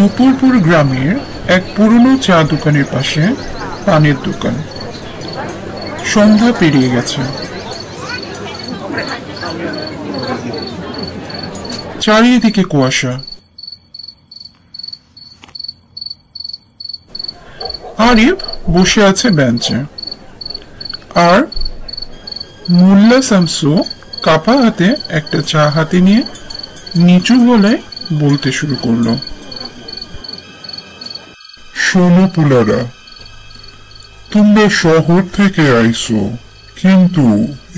নুপুরপুর গ্রামের এক পুরনো চা দোকানের পাশে পানের দোকান। সন্ধ্যা পেরিয়ে গেছে। চারিদিকে কুয়াশা। আরিফ বসে আছে বেঞ্চে, আর মোল্লা শামসু কাপা হাতে একটা চা হাতে নিয়ে নিচু গলায় বলতে শুরু করলো। শোনো পুলারা, তোমরা শহর থেকে আইছো, কিন্তু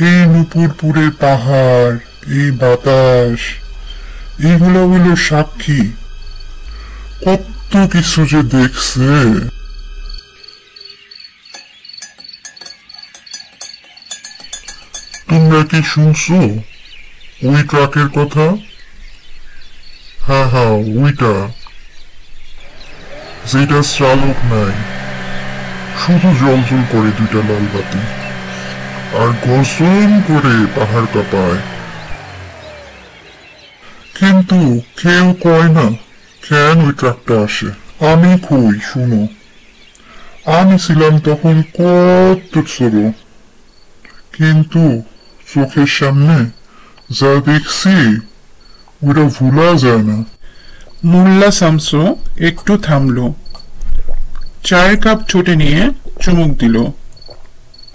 এই নুপুরপুরের পাহাড়, এই বাতাস, এগুলো হলো সাক্ষী কত কিছু যে দেখছে। তোমরা কি শুনছো ওই ট্রাকের কথা? হ্যাঁ, ওইটা, যেটা চালক নাই, শুধু জলজল করে দুইটা লাল বাতি, আর গর্জন করে পাহাড় কাঁপায়। কিন্তু কেউ কয় না কেন ওই ট্রাকটা আসে। আমি কই, শুনো, আমি ছিলাম তখন কত ছোট, কিন্তু চোখের সামনে যা দেখছি ওটা ভুলা যায় না। মোল্লা শামসু একটু থামলো, চায়ের কাপ ঠোঁটে নিয়ে চুমুক দিল,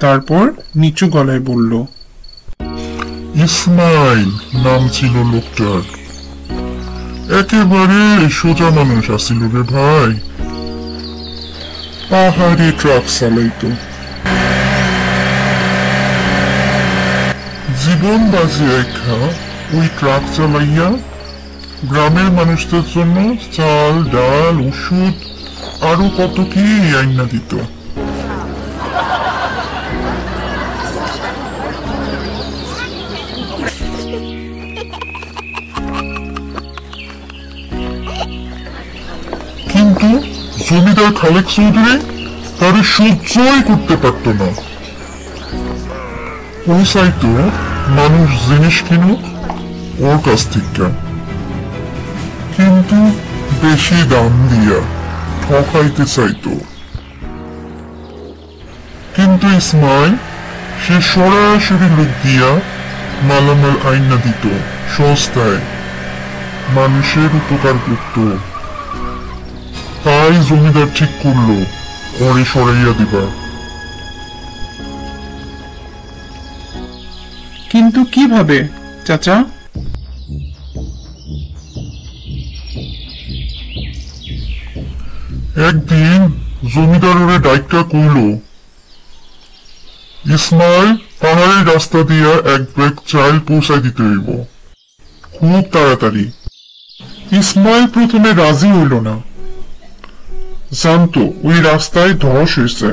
তারপর নিচু গলায় বলল, ইসমাইল নাম ছিল লোকটার। একেবারে সোজা মানুষ আসিল রে ভাই। পাহাড়ে ট্রাক চালাইতো, জীবন বাজি রেখা ওই ট্রাক চালাইয়া গ্রামের মানুষদের জন্য চাল, ডাল, ওষুধ আরো কত কি আইনা দিত। কিন্তু জমিদার খালেক চৌধুরী তারে সহ্যই করতে পারত না। ও চাইতো মানুষ জিনিস কিনুক ওর কাছ থেকে, কিন্তু বেশি দাম দিয়া ঠকাইতে চাইতো। কিন্তু ইসমাইল সে সরাসরি লোক দিয়া মালামাল আইনা দিত সস্তায়, মানুষের উপকার করত। তাই জমিদার ঠিক করলো ওরে সরাইয়া দিবা। কিন্তু কিভাবে চাচা? একদিন জমিদার ওরে ডাইকা কইল, ইসমাইল পাহাড়ের রাস্তা দিয়া এক ব্যাগ চাল পৌঁছাই দিতে হইব খুব তাড়াতাড়ি। ইসমাইল প্রথমে রাজি হইল না, জানতো ওই রাস্তায় ধস হয়েছে,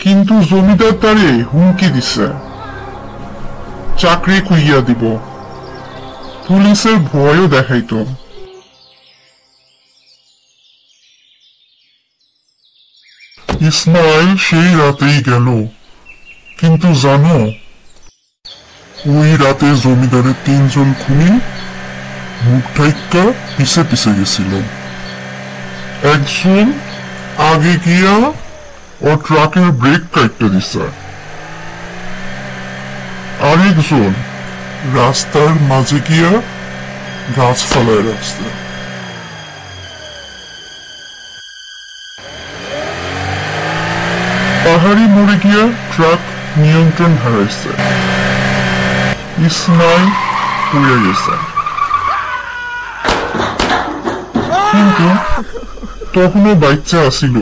কিন্তু জমিদার তারে হুমকি দিছে, চাকরি খুইয়া দিব, পুলিশের ভয়ও দেখাইতো। ইসমাইল সেই রাতেই গেল, কিন্তু জানো ওই রাতে জমিদারের 3 জন খুনি মুখ ঢাইকা পিছে পিছে গেছিল। একজন আগে গিয়া ও ট্রাকের ব্রেক কাটতে দিছে, আরেকজন রাস্তার মাঝে গিয়া গাছ ফালায় রাখছে। পাহাড়ি মোড়ে গিয়া ট্রাক নিয়ন্ত্রণ হারাইছে, ইসমাইল পড়ে গেছে। কিন্তু তখনও বাচ্চা আসিল,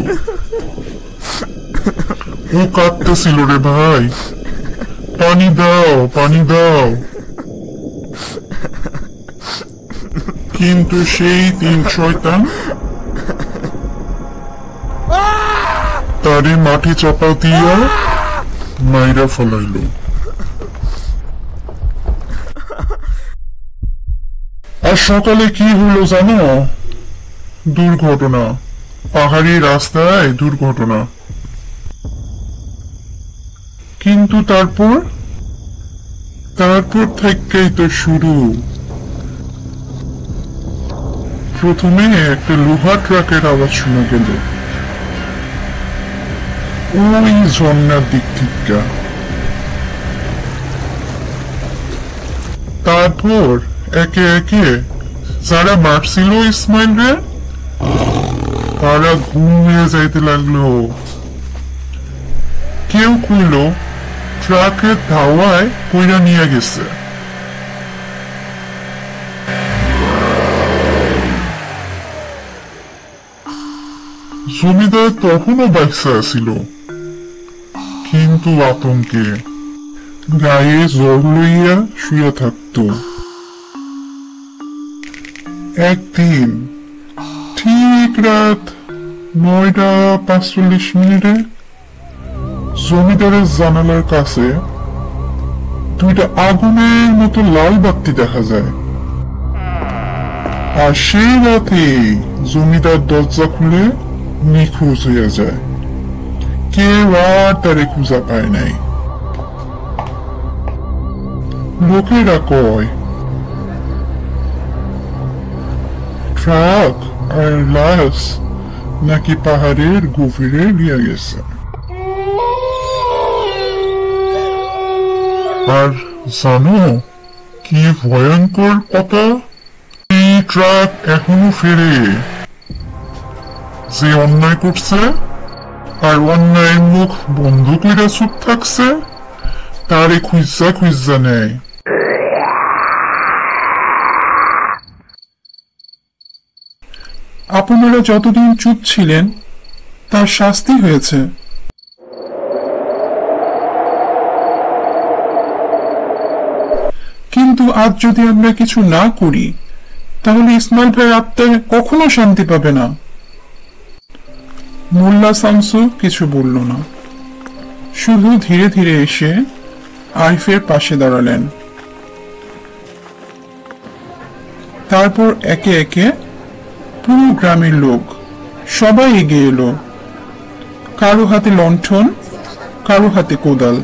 ও কাঁদতেছিল রে ভাই, পানি দাও, পানি দাও। কিন্তু সেই 3 শয়তান তারে মাটি চাপা দিয়া মাইরা ফলাইল। আর সকালে কি হলো জানো? দুর্ঘটনা, পাহাড়ি রাস্তায় দুর্ঘটনা। কিন্তু তারপর থেকেই তো শুরু। প্রথমে একটা লোহার ট্রাকের আওয়াজ শোনা গেল ওই ঝর্ণার দিক থেকে। তারপর একে একে যারা মারছিল ইসমাইল রে তারা ঘুমিয়ে যাইতে লাগলো। কেউ কইল ট্রাকের ধাওয়ায় কইরা নিয়ে গেছে। জমিদার তখনও বাইসা ছিল, কিন্তু আতঙ্কে গায়ে জ্বর লইয়া শুয়ে থাকত। একদিন ঠিক রাত 9:45 জমিদারের জানালার কাছে দুইটা আগুনের মতো লাল বাতি দেখা যায়। আর সেই রাতে জমিদার দরজা খুলে নিখোঁজ হইয়া যায়। কেউ আর তারে খুঁজা পায় নাই। লোকেরা কয় ট্রাক আর লাশ নাকি পাহাড়ের গভীরে নিয়ে গেছে। আর জানো কি ভয়ঙ্কর কথা, এই ট্রাক এখনো ফেরে। যে অন্যায় করছে আর অন্যায়ের মুখ বন্ধ করে চুপ থাকছে তারে খুঁজা খুঁজা নেয়। আপনারা যতদিন চুপ ছিলেন তার শাস্তি হয়েছে। কিন্তু আজ যদি আমরা কিছু না করি তাহলে ইসমাইল ভাইয়ের আত্মা কখনো শান্তি পাবে না। মোল্লা শামসু কিছু বলল না, শুধু ধীরে ধীরে এসে আরিফের পাশে দাঁড়ালেন। তারপর একে একে পুরো গ্রামের লোক সবাই এগিয়ে এলো। কারো হাতে লণ্ঠন, কারো হাতে কোদাল।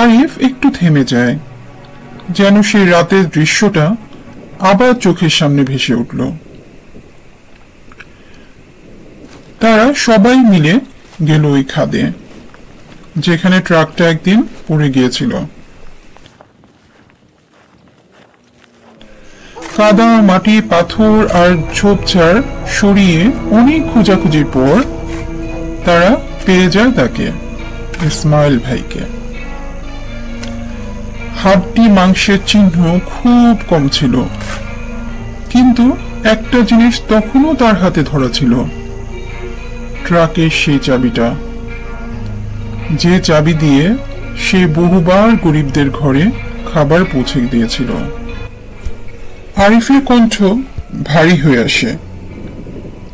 আরিফ একটু থেমে যায়, যেন সেই রাতের দৃশ্যটা আবার চোখের সামনে ভেসে উঠল। তারা সবাই মিলে গেল ওই খাদে যেখানে ট্রাকটা একদিন পড়ে গিয়েছিল। কাদা, মাটি, পাথর আর ঝোপঝাড় সরিয়ে অনেক খোঁজাখুঁজির পর তারা পেয়ে যায় তাকে, ইসমাইল ভাইকে। হাড্ডি মাংসের চিহ্ন খুব কম ছিল, কিন্তু একটা জিনিস তখনও তার হাতে ধরা ছিল, ট্রাকের সেই চাবিটা, যে চাবি দিয়ে সে বহুবার গরিবদের ঘরে খাবার পৌঁছে দিয়েছিল। আরিফের কণ্ঠ ভারী হয়ে আসে,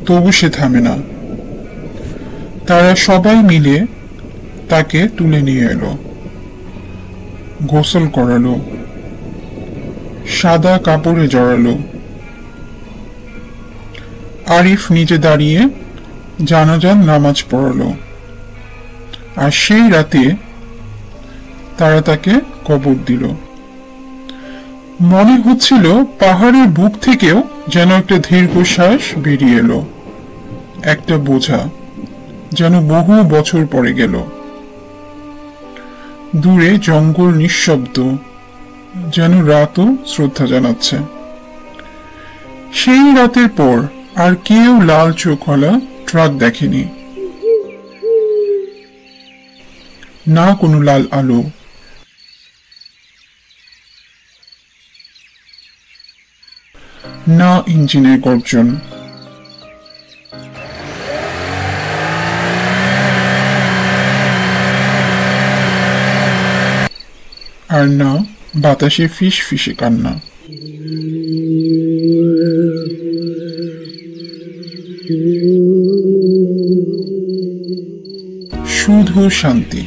তবু সে থামে না। তারা সবাই মিলে তাকে তুলে নিয়ে এলো, গোসল করালো, সাদা কাপড়ে জড়ালো। আরিফ নিজে দাঁড়িয়ে জানাজার নামাজ পড়ালো। আর সেই রাতে তারা তাকে কবর দিল। মনে হচ্ছিল পাহাড়ের বুক থেকেও যেন একটা দীর্ঘশ্বাস বেরিয়ে এলো, একটা বোঝা যেন বহু বছর পরে গেল। দূরে জঙ্গল নিঃশব্দ, যেন রাতও শ্রদ্ধা জানাচ্ছে। সেই রাতের পর আর কেউ লাল চোখওয়ালা ট্রাক দেখেনি, না কোনো লাল আলো, না ইঞ্জিনের গর্জন। আর না বাতাসে ফিস ফিসে কান্না। শুধু শান্তি।